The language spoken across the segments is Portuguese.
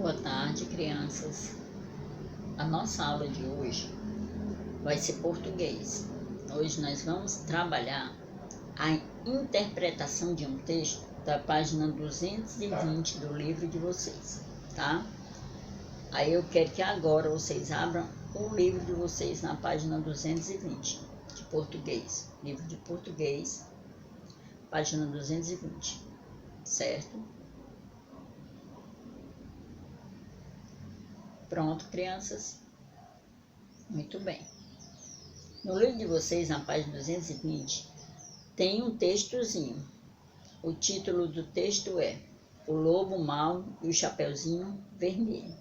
Boa tarde, crianças. A nossa aula de hoje vai ser português. Hoje nós vamos trabalhar a interpretação de um texto da página 220 do livro de vocês, tá? Aí eu quero que agora vocês abram o livro de vocês na página 220 de português. Livro de português, página 220, certo? Pronto, crianças? Muito bem. No livro de vocês, na página 220, tem um textozinho. O título do texto é O Lobo Mau e o Chapeuzinho Vermelho.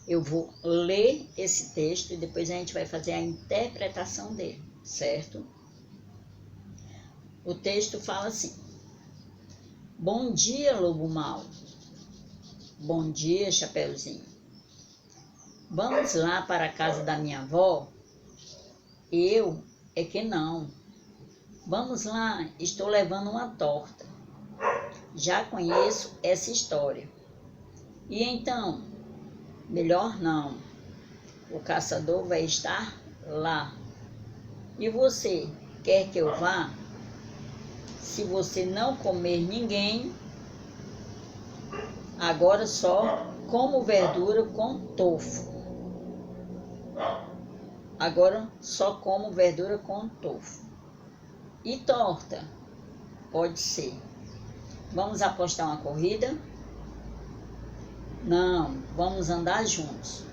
Eu vou ler esse texto e depois a gente vai fazer a interpretação dele, certo? O texto fala assim: Bom dia, lobo mau. Bom dia, Chapeuzinho. Vamos lá para a casa da minha avó? Eu é que não. Vamos lá, estou levando uma torta. Já conheço essa história. E então? Melhor não. O caçador vai estar lá. E você, quer que eu vá? Se você não comer ninguém, agora só como verdura com tofu. Agora só como verdura com tofu. E torta? Pode ser. Vamos apostar uma corrida? Não, vamos andar juntos.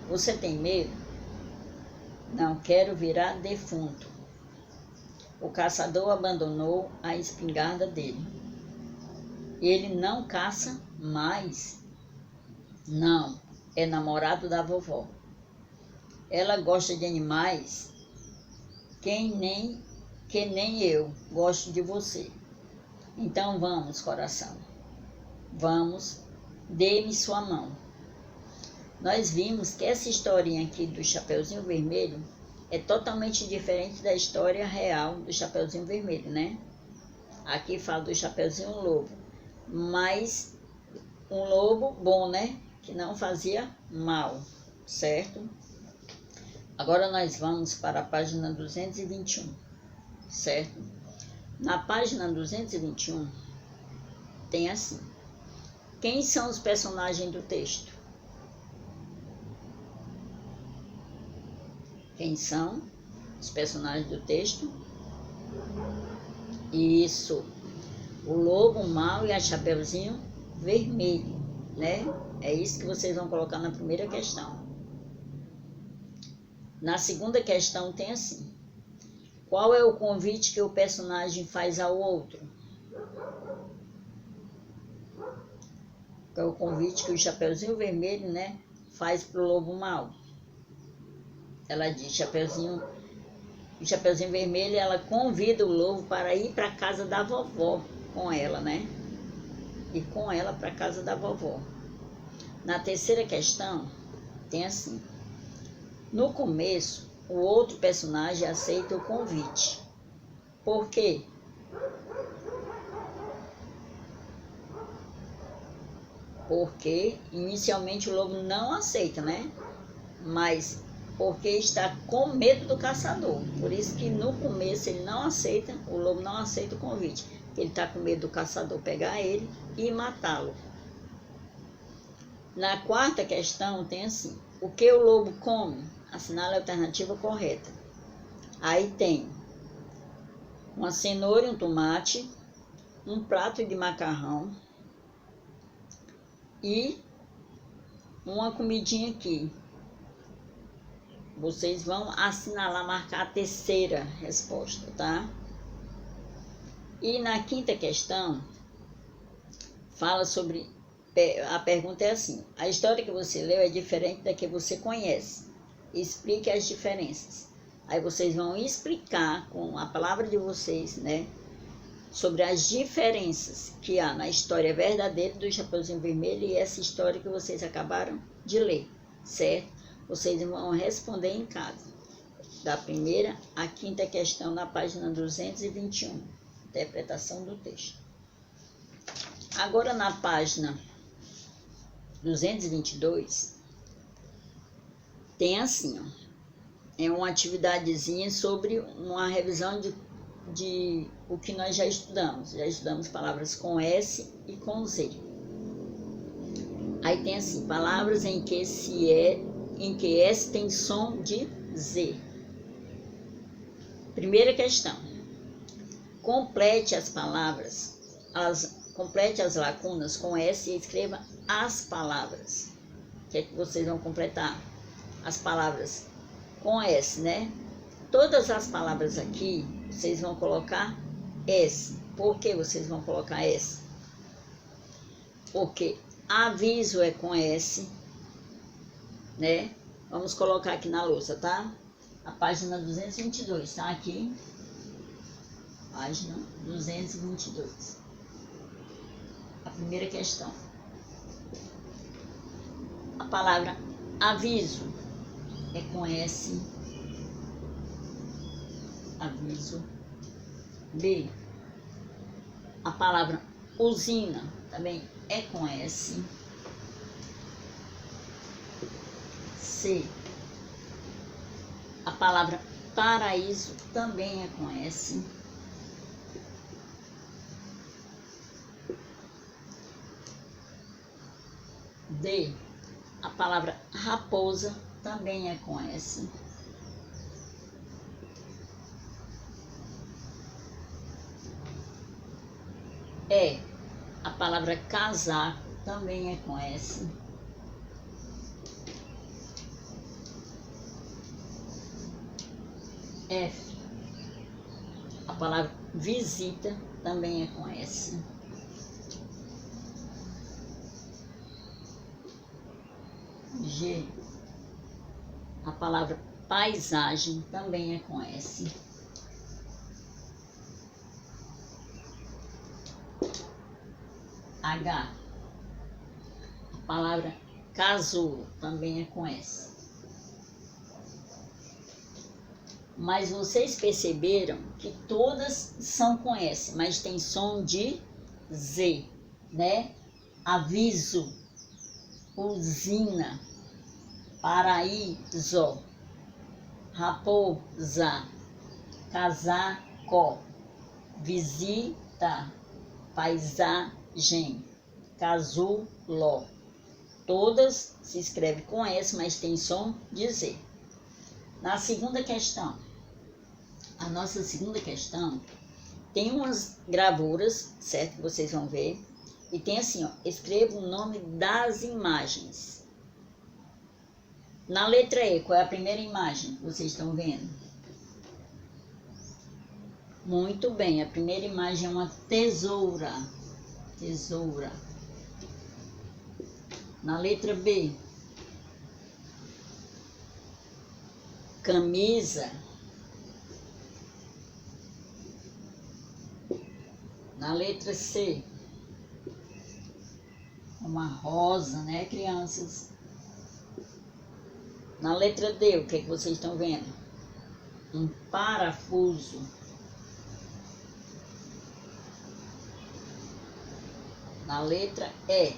Você tem medo? Não quero virar defunto. O caçador abandonou a espingarda dele. Ele não caça mais? Não, é namorado da vovó. Ela gosta de animais que nem eu gosto de você. Então vamos, coração. Vamos, dê-me sua mão. Nós vimos que essa historinha aqui do Chapeuzinho Vermelho é totalmente diferente da história real do Chapeuzinho Vermelho, né? Aqui fala do Chapeuzinho Lobo, mas um lobo bom, né? Que não fazia mal, certo? Agora nós vamos para a página 221, certo? Na página 221 tem assim: quem são os personagens do texto? Quem são os personagens do texto? Isso, o lobo mau e a Chapeuzinho Vermelho, né? É isso que vocês vão colocar na primeira questão. Na segunda questão tem assim: qual é o convite que o personagem faz ao outro? Qual é o convite que o Chapeuzinho Vermelho, né, faz para o lobo mau? Ela diz, o Chapeuzinho Vermelho, ela convida o lobo para ir para a casa da vovó com ela, né? E com ela para a casa da vovó. Na terceira questão tem assim: no começo, o outro personagem aceita o convite. Por quê? Porque inicialmente o lobo não aceita, né? Mas porque está com medo do caçador. Por isso que no começo ele não aceita, o lobo não aceita o convite. Ele está com medo do caçador pegar ele e matá-lo. Na quarta questão tem assim: o que o lobo come? Assinale a alternativa correta. Aí tem uma cenoura e um tomate, um prato de macarrão e uma comidinha aqui. Vocês vão assinalar, marcar a terceira resposta, tá? E na quinta questão fala sobre, a pergunta é assim: a história que você leu é diferente da que você conhece. Explique as diferenças. Aí vocês vão explicar com a palavra de vocês, né, sobre as diferenças que há na história verdadeira do Chapeuzinho Vermelho e essa história que vocês acabaram de ler, certo? Vocês vão responder em casa, da primeira à quinta questão, na página 221, interpretação do texto. Agora na página 222, tem assim, ó, é uma atividadezinha sobre uma revisão de o que nós já estudamos. Já estudamos palavras com S e com Z. Aí tem assim, palavras em que S tem som de Z. Primeira questão. Complete as palavras, complete as lacunas com S e escreva as palavras. O que é que vocês vão completar? As palavras com S, né? Todas as palavras aqui, vocês vão colocar S. Por que vocês vão colocar S? Porque aviso é com S, né? Vamos colocar aqui na lousa, tá? A página 222, tá? Aqui. Página 222. A primeira questão. A palavra aviso é com S. Aviso. B. A palavra usina também é com S. C. A palavra paraíso também é com S. D. A palavra raposa também é com S. E. A palavra casaco também é com S. F. A palavra visita também é com S. G. A palavra paisagem também é com S. H. A palavra casulo também é com S. Mas vocês perceberam que todas são com S, mas tem som de Z, né? Aviso, usina, paraíso, raposa, casaco, visita, paisagem, casulo. Todas se escrevem com S, mas tem som de Z. Na segunda questão, a nossa segunda questão tem umas gravuras, certo? Que vocês vão ver. E tem assim, ó, escreva o nome das imagens. Na letra E, qual é a primeira imagem que vocês estão vendo? Muito bem, a primeira imagem é uma tesoura. Tesoura. Na letra B, camisa. Na letra C, uma rosa, né, crianças? Na letra D, o que é que vocês estão vendo? Um parafuso. Na letra E,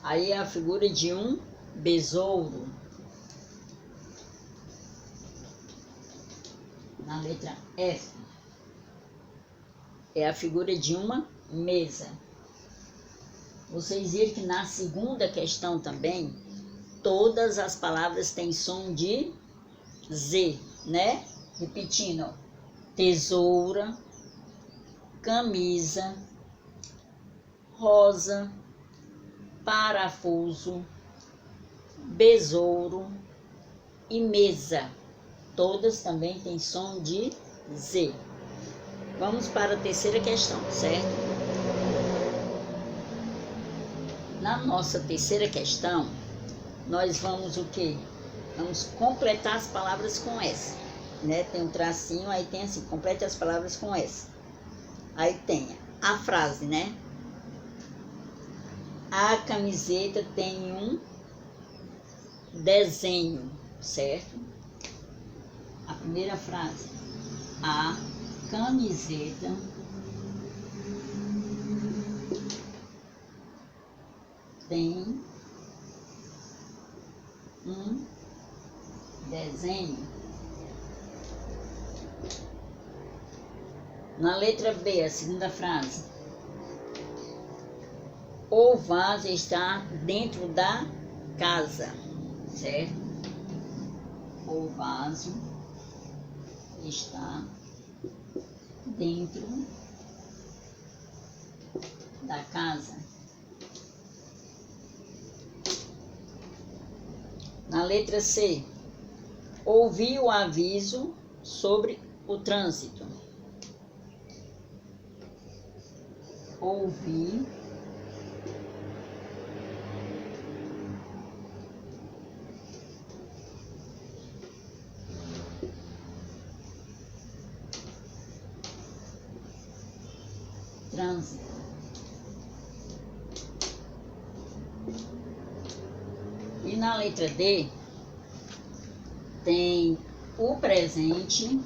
aí é a figura de um besouro. Na letra F, é a figura de uma mesa. Vocês viram que na segunda questão também, todas as palavras têm som de Z, né? Repetindo, tesoura, camisa, rosa, parafuso, besouro e mesa. Todas também têm som de Z. Vamos para a terceira questão, certo? Na nossa terceira questão, nós vamos o quê? Vamos completar as palavras com S, né? Tem um tracinho, aí tem assim, complete as palavras com S. Aí tem a frase, né? A camiseta tem um desenho, certo? A primeira frase. A camiseta tem um desenho. Na letra B, a segunda frase. O vaso está dentro da casa, certo? O vaso está dentro da casa. Na letra C, ouvi o aviso sobre o trânsito. Ouvi trânsito. E na letra D tem o presente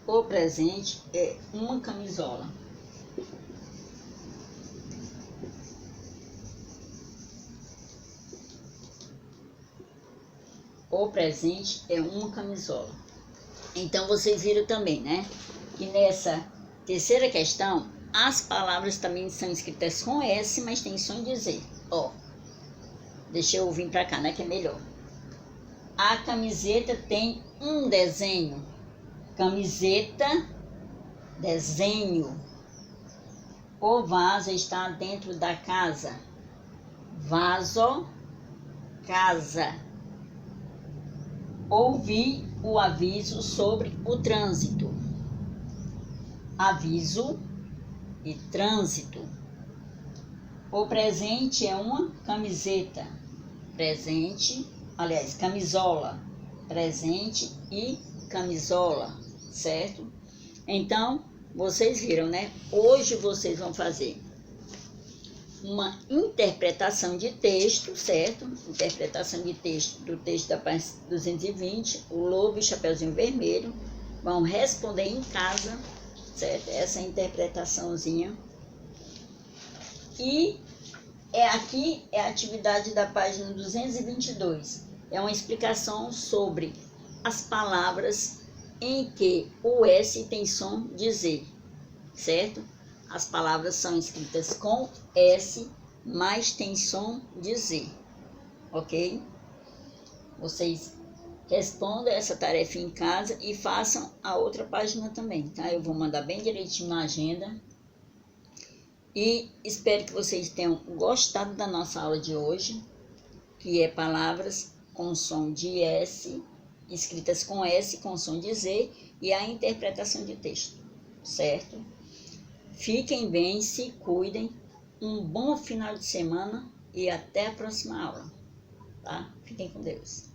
o presente é uma camisola. O presente é uma camisola. Então vocês viram também, né? Que nessa terceira questão as palavras também são escritas com S, mas tem som de Z. Ó, deixa eu vir pra cá, né? Que é melhor. A camiseta tem um desenho. Camiseta, desenho. O vaso está dentro da casa. Vaso, casa. Ouvi o aviso sobre o trânsito. Aviso e trânsito. O presente é uma camiseta. Presente, aliás, camisola. Presente e camisola, certo? Então, vocês viram, né? Hoje vocês vão fazer uma interpretação de texto, certo? Interpretação de texto do texto da página 220, o Lobo e o Chapeuzinho Vermelho. Vão responder em casa, certo? Essa interpretaçãozinha. E aqui é a atividade da página 222. É uma explicação sobre as palavras em que o S tem som de Z, certo? As palavras são escritas com S, mas tem som de Z, ok? Vocês respondam essa tarefa em casa e façam a outra página também, tá? Eu vou mandar bem direitinho na agenda. E espero que vocês tenham gostado da nossa aula de hoje, que é palavras com som de S, escritas com S, com som de Z, e a interpretação de texto, certo? Fiquem bem, se cuidem, um bom final de semana e até a próxima aula, tá? Fiquem com Deus.